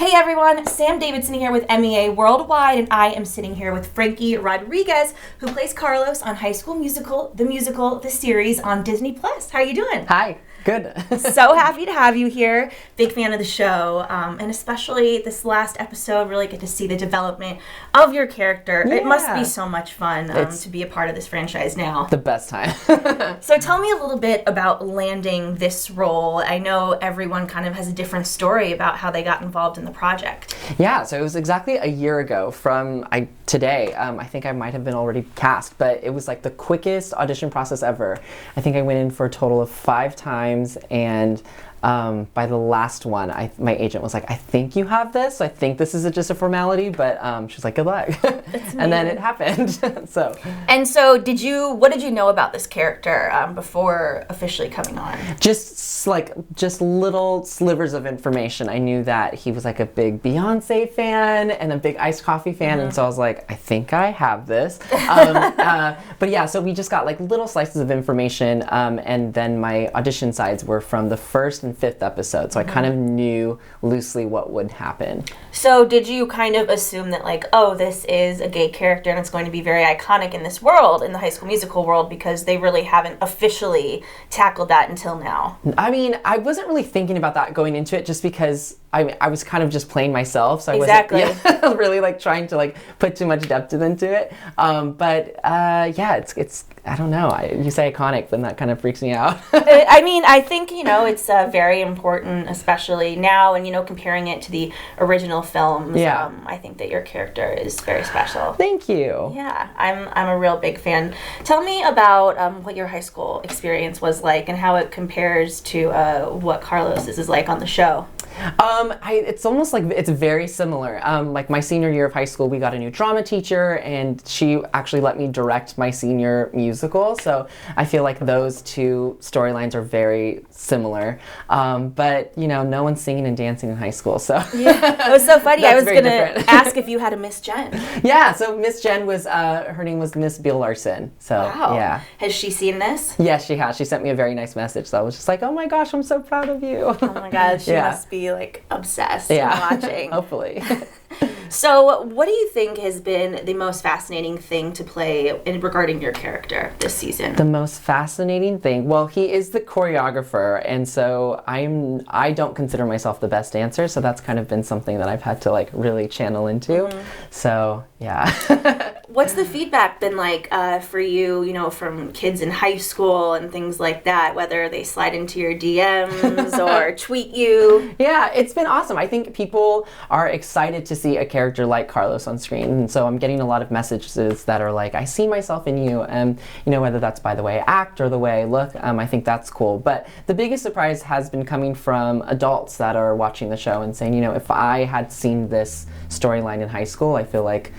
Hey everyone, Sam Davidson here with MEA Worldwide, and I am sitting here with Frankie Rodriguez, who plays Carlos on High School Musical, the series on Disney+. How are you doing? Hi. Good. So happy to have you here. Big fan of the show, and especially this last episode, really get to see the development of your character. Yeah. It must be so much fun to be a part of this franchise now. The best time. So tell me a little bit about landing this role. I know everyone kind of has a different story about how they got involved in the project. Yeah, so it was exactly a year ago from today. I think I might have been already cast, but it was like the quickest audition process ever. I think I went in for a total of 5 times, and by the last one, my agent was like, I think you have this. I think this is just a formality, but she was like, good luck. And then it happened. So what did you know about this character before officially coming on? Just little slivers of information. I knew that he was like a big Beyonce fan and a big iced coffee fan, and so I was like, I think I have this. But yeah, so we just got like little slices of information, and then my audition sides were from the first and 5th episode, so I kind of knew loosely what would happen. So did you kind of assume that like, oh, this is a gay character and it's going to be very iconic in this world, in the High School Musical world, because they really haven't officially tackled that until now? I mean, I wasn't really thinking about that going into it, just because I was kind of just playing myself, so I wasn't really like trying to like put too much depth into it. Yeah, it's I don't know. You say iconic, then that kind of freaks me out. I mean, I think it's very important, especially now, and comparing it to the original films. Yeah. I think that your character is very special. Thank you. Yeah, I'm a real big fan. Tell me about what your high school experience was like and how it compares to what Carlos's is like on the show. It's almost like it's very similar. Like my senior year of high school, we got a new drama teacher, and she actually let me direct my senior musical. So I feel like those two storylines are very similar. But no one's singing and dancing in high school. So yeah, it was so funny. I was going to ask if you had a Miss Jen. Yeah, so Miss Jen was her name was Miss Bill Larson. So wow. Yeah. Has she seen this? Yes, she has. She sent me a very nice message. So I was just like, oh my gosh, I'm so proud of you. Oh my God, she must be like obsessed watching. Hopefully. So what do you think has been the most fascinating thing to play regarding your character this season? The most fascinating thing? Well, he is the choreographer, and so I don't consider myself the best dancer, so that's kind of been something that I've had to like really channel into. So yeah. What's the feedback been like for you, from kids in high school and things like that, whether they slide into your DMs or tweet you? Yeah, it's been awesome. I think people are excited to see a character like Carlos on screen, and so I'm getting a lot of messages that are like, I see myself in you, and whether that's by the way I act or the way I look, I think that's cool. But the biggest surprise has been coming from adults that are watching the show and saying, if I had seen this storyline in high school, I feel like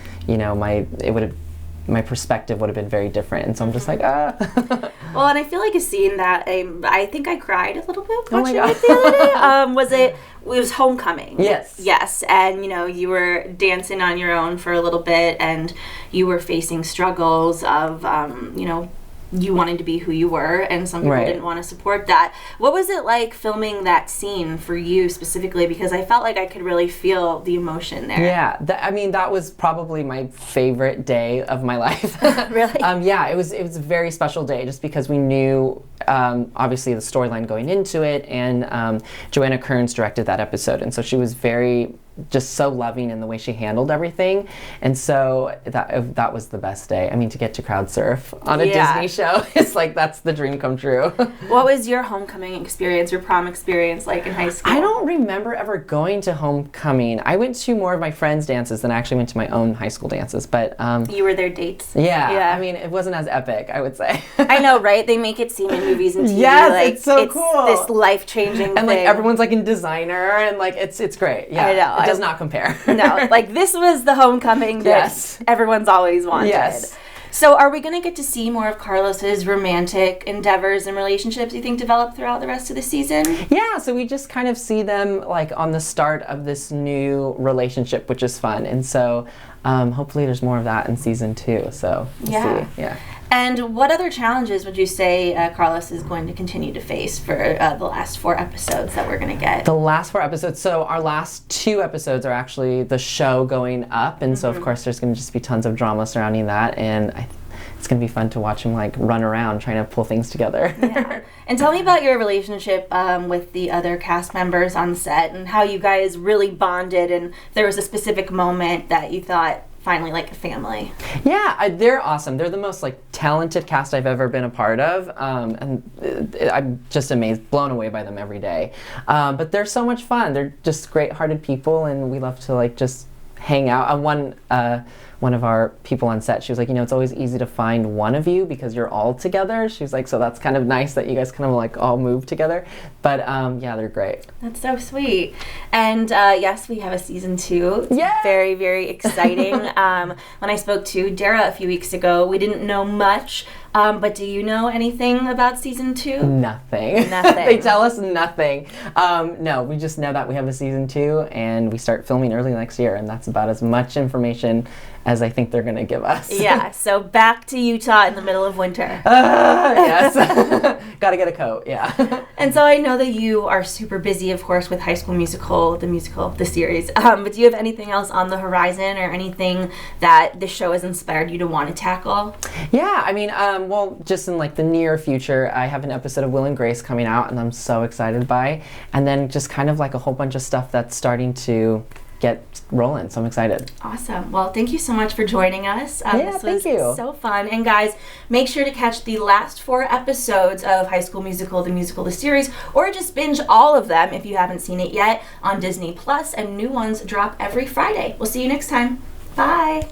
my perspective would have been very different, and so I'm just like, Well, and I feel like a scene that I think I cried a little bit watching it the other day. It was homecoming. Yes, and you were dancing on your own for a little bit, and you were facing struggles of you wanting to be who you were, and some people didn't want to support that. What was it like filming that scene for you specifically? Because I felt like I could really feel the emotion there. Yeah, that was probably my favorite day of my life. Really? Yeah, it was a very special day, just because we knew obviously the storyline going into it, and Joanna Kearns directed that episode, and so she was just so loving in the way she handled everything, and so that was the best day. I mean, to get to crowd surf on a Disney show, it's like that's the dream come true. What was your homecoming experience, your prom experience like in high school? I don't remember ever going to homecoming. I went to more of my friends' dances than I actually went to my own high school dances, but you were their dates? Yeah. I mean, it wasn't as epic, I would say. I know, right? They make it seem in movies and TV like it's so cool. This life-changing thing. And like everyone's like in designer, and like it's great. Yeah, I know. It does not compare. No, like this was the homecoming that everyone's always wanted. Yes. So are we going to get to see more of Carlos's romantic endeavors and relationships, you think, develop throughout the rest of the season? Yeah, so we just kind of see them like on the start of this new relationship, which is fun. And so hopefully there's more of that in season 2. So we'll see. Yeah. And what other challenges would you say Carlos is going to continue to face for the last 4 episodes that we're going to get? The last 4 episodes. So our last 2 episodes are actually the show going up, and so of course there's going to just be tons of drama surrounding that, and it's going to be fun to watch him like run around trying to pull things together. Yeah. And tell me about your relationship with the other cast members on set and how you guys really bonded, and if there was a specific moment that you thought finally like a family. Yeah, they're awesome. They're the most like talented cast I've ever been a part of, and I'm just amazed, blown away by them every day. But they're so much fun. They're just great-hearted people, and we love to like just hang out. One of our people on set, she was like, you know, it's always easy to find one of you because you're all together. She was like, so that's kind of nice that you guys kind of like all move together. But yeah, they're great. That's so sweet. And yes, we have a season 2. It's very, very exciting. When I spoke to Dara a few weeks ago, we didn't know much. But do you know anything about season 2? Nothing. Nothing. They tell us nothing. No, we just know that we have a season 2, and we start filming early next year, and that's about as much information as I think they're going to give us. Yeah, so back to Utah in the middle of winter. Yes. Gotta get a coat, yeah. And so I know that you are super busy, of course, with High School Musical, the series. But do you have anything else on the horizon or anything that the show has inspired you to want to tackle? Yeah, I mean, well, just in like the near future, I have an episode of Will and Grace coming out, and I'm so excited by. And then just kind of like a whole bunch of stuff that's starting to get rolling, so I'm excited. Awesome. Well, thank you so much for joining us. This was so fun. And guys, make sure to catch the last 4 episodes of High School Musical, the series, or just binge all of them if you haven't seen it yet on Disney+, and new ones drop every Friday. We'll see you next time. Bye.